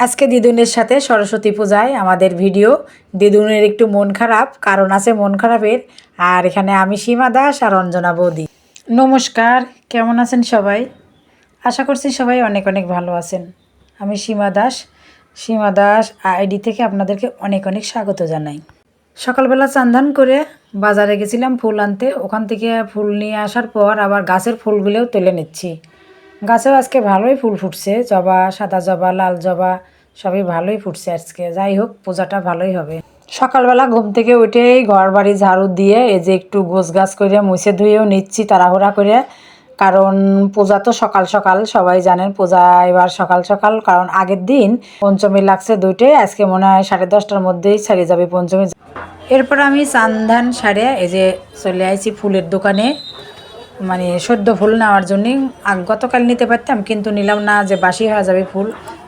আজকে দিদুনের সাথে সরস্বতী পূজায় আমাদের ভিডিও। দিদুনের একটু মন খারাপ, কারণ আছে মন খারাপের। আর এখানে আমি সীমা দাস আর অঞ্জনা বৌদি। নমস্কার, কেমন আছেন সবাই? আশা করছি সবাই অনেক অনেক ভালো আছেন। আমি সীমা দাস আইডি থেকে আপনাদেরকে অনেক অনেক স্বাগত জানাই। সকালবেলা চান্দান করে বাজারে গেছিলাম ফুল আনতে। ওখান থেকে ফুল নিয়ে আসার পর আবার গাছের ফুলগুলোও তুলে নিচ্ছি। গাছেও আজকে ভালোই ফুল ফুটছে, জবা, সাদা জবা, লাল জবা সবই ভালোই ফুটছে আজকে। যাই হোক, পূজাটা ভালোই হবে। সকালবেলা ঘুম থেকে উঠেই ঘর বাড়ি ঝাড়ু দিয়ে এই যে একটু গোছ গাছ করে মুছে ধুয়েও নিচ্ছি তাড়াহুড়া করে, কারণ পূজা তো সকাল সকাল, সবাই জানেন পূজা এবার সকাল সকাল, কারণ আগের দিন পঞ্চমী লাগছে দুইটাই, আজকে মনে হয় 10:30টার মধ্যেই ছেড়ে যাবে পঞ্চমী। এরপর আমি চান্দান সারে এই যে চলে আইছি ফুলের দোকানে, মানে সদ্য ফুল নেওয়ার জন্যে। গতকাল নিতে পারতাম, কিন্তু নিলাম না, যে বাসি হয়ে যাবে ফুল,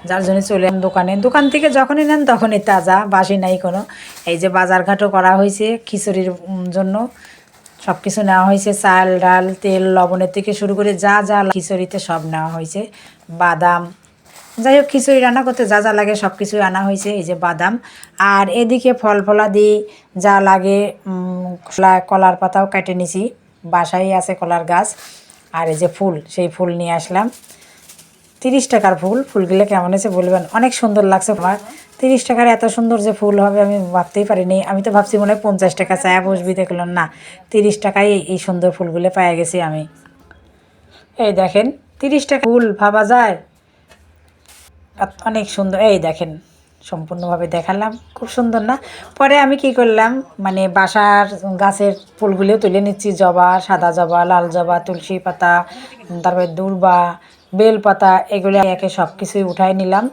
যার জন্য চলে এলাম দোকানে। দোকান থেকে যখনই নেন তখনই তাজা, বাসি নাই কোনো। এই যে বাজারঘাটও করা হয়েছে খিচুড়ির জন্য, সব কিছু নেওয়া হয়েছে, চাল ডাল তেল লবণের থেকে শুরু করে যা যা খিচুড়িতে সব নেওয়া হয়েছে, বাদাম। যাই হোক, খিচুড়ি রান্না করতে যা যা লাগে সব কিছুই আনা হয়েছে। এই যে বাদাম, আর এদিকে ফল ফলাদি যা লাগে, কলার পাতাও কেটে নিছি, বাসায় আছে কলার গাছ। আর এই যে ফুল, সেই ফুল নিয়ে আসলাম। 30 টাকার ফুল, ফুলগুলো কেমন হয়েছে বলবেন, অনেক সুন্দর লাগছে আমার। 30 টাকার এত সুন্দর যে ফুল হবে আমি ভাবতেই পারিনি। আমি তো ভাবছি মনে হয় 50 টাকা চায়া বসবি, দেখলাম না, 30 টাকায় এই সুন্দর ফুলগুলো পেয়ে গেছি আমি। এই দেখেন, 30 টাকা ফুল ভাবা যায়, অনেক সুন্দর। এই দেখেন, সম্পূর্ণভাবে দেখালাম, খুব সুন্দর না? পরে আমি কি করলাম, মানে বাসার গাছের ফুলগুলিও তুলে নিচ্ছি, জবা, সাদা জবা, লাল জবা, তুলসী পাতা, তারপরে দূর্বা, বেল পাতা, এগুলো একে সব কিছুই উঠাই নিলাম।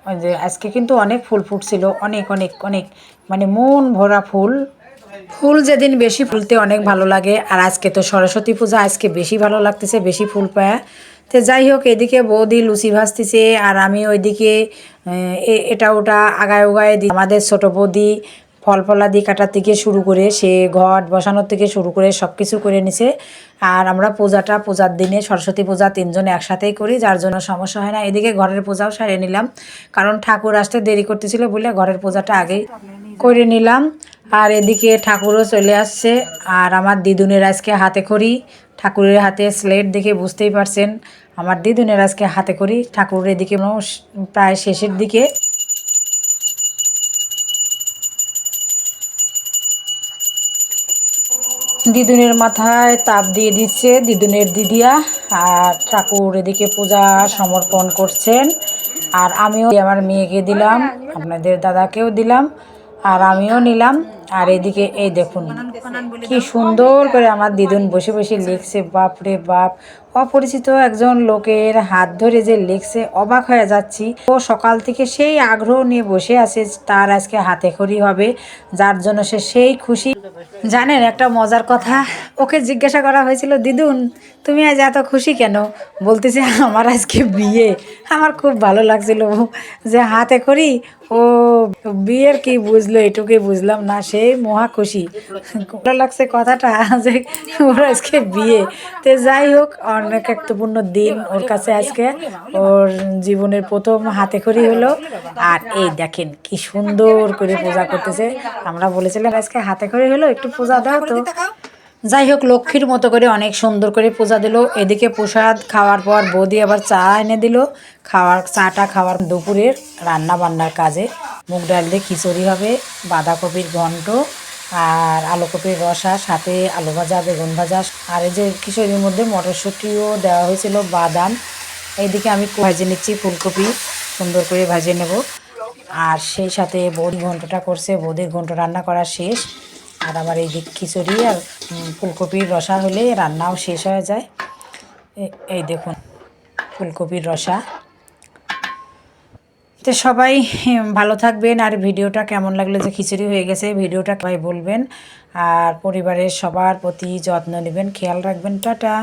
ওই যে আজকে কিন্তু অনেক ফুল ফুটছিল, অনেক অনেক অনেক, মানে মন ভরা ফুল। ফুল যেদিন বেশি ফুলতে অনেক ভালো লাগে, আর আজকে তো সরস্বতী পূজা, আজকে বেশি ভালো লাগতেছে, বেশি ফুল পায়। তো যাই হোক, এদিকে বৌদি লুচি ভাজতেছে, আর আমি ওইদিকে এটা ওটা আগায় উগায় দিই। আমাদের ছোটো বৌদি ফল ফলাদি কাটার থেকে শুরু করে, সে ঘট বসানোর থেকে শুরু করে সব কিছু করে নিছে। আর আমরা পূজার দিনে সরস্বতী পূজা 3জন একসাথেই করি, যার জন্য সমস্যা হয় না। এদিকে ঘরের পূজাও সারিয়ে নিলাম, কারণ ঠাকুর আসতে দেরি করতেছিল বলে ঘরের পূজাটা আগেই করে নিলাম। আর এদিকে ঠাকুরও চলে আসছে, আর আমার দিদুনের আজকে হাতে খড়ি, ঠাকুরের হাতে স্লেট দেখে বুঝতেই পারছেন আমার দিদুনের আজকে হাতে খড়ি। ঠাকুরের এদিকে প্রায় শেষের দিকে। দিদুনের মাথায় তাপ দিয়ে দিচ্ছে দিদুনের দিদিয়া, আর ঠাকুর এদিকে পূজা সমর্পণ করছেন। আর আমিও আমার মেয়েকে দিলাম, আপনাদের দাদাকেও দিলাম, আর আমিও নিলাম। আর এদিকে এই দেখুন কি সুন্দর করে আমার দিদুন বসে বসে লিখছে, বাপরে বাপ, অপরিচিত একজন লোকের হাত ধরে যে লিখছে, অবাক হয়ে যাচ্ছি। ও সকাল থেকে সেই আগ্রহ নিয়ে বসে আছে, তার আজকে হাতে খড়ি হবে, যার জন্য সে সেই খুশি। জানেন একটা মজার কথা, ওকে জিজ্ঞাসা করা হয়েছিল, দিদুন তুমি আজ এত খুশি কেন? বলতেছে আমার আজকে বিয়ে। আমার খুব ভালো লাগছিল যে হাতে করি, ও বিয়ের কি বুঝলো, এটুকুই বুঝলাম না, সেই মহা খুশি। ভালো লাগছে কথাটা, যে ওর আজকে বিয়ে। তো যাই হোক, অনেক গুরুত্বপূর্ণ দিন ওর কাছে আজকে, ওর জীবনের প্রথম হাতে খড়ি হলো। আর এই দেখেন কি সুন্দর করে পূজা করতেছে। আমরা বলেছিলাম আজকে হাতে খড়ি হলো, একটু পূজা দাও তো। যাই হোক, লক্ষ্মীর মতো করে অনেক সুন্দর করে পূজা দিল। এদিকে প্রসাদ খাওয়ার পর বৌদি আবার চা এনে দিল, চাটা খাওয়ার দুপুরের রান্না বান্নার কাজে। মুগ ডাল দিয়ে খিচুড়ি হবে, বাঁধাকপির ঘন্ট, আর আলুকপির রসা, সাথে আলু ভাজা, বেগুন ভাজা, আর এই যে খিচুড়ির মধ্যে মটরশুঁটিও দেওয়া হয়েছিল, বাদাম। এইদিকে আমি ভেজে নিচ্ছি ফুলকপি, সুন্দর করে ভেজে নেব। আর সেই সাথে বৌদি ঘন্টটা করছে, বৌদির ঘন্ট রান্না করা শেষ। আর আমার এই দিক খিচুড়ি আর ফুলকপির রসা হলে রান্নাও শেষ হয়ে যায়। এই দেখুন ফুলকপির রসা। তো সবাই ভালো থাকবেন। আর ভিডিওটা কেমন লাগলো, যে খিচুড়ি হয়ে গেছে, ভিডিওটা সবাই বলবেন, আর পরিবারের সবার প্রতি যত্ন নেবেন, খেয়াল রাখবেন। টাটা।